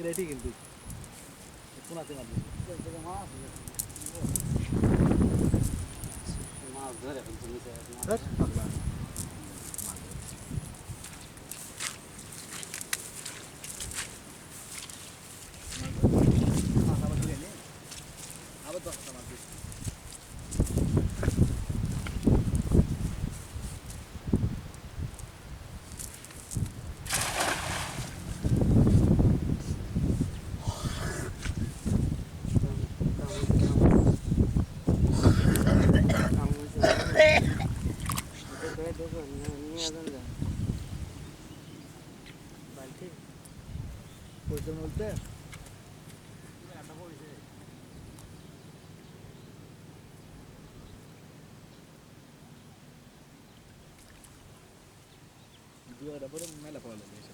ready কিন্তু কোনাতে মারবে মাছ ধরে ফেলছে নিচে ধর পাগলা আবার ধরে নে আবার 10টা মারবে বলতে বলতে দুয়াটা পরে মেলা পাওয়া যাবে এসে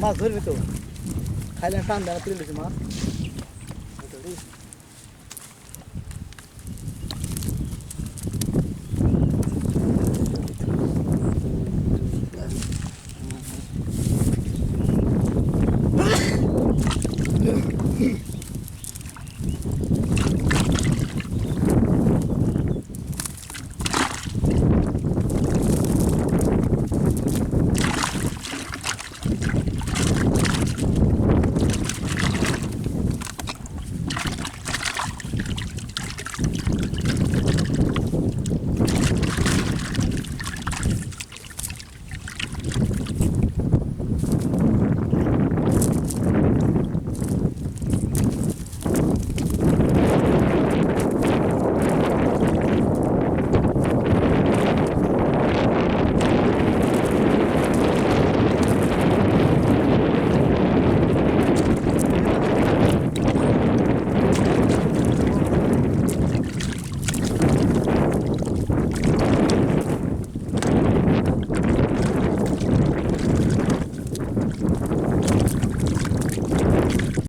মাছ ধরবি তো খাইলে টান দেওয়া তুলে মাছ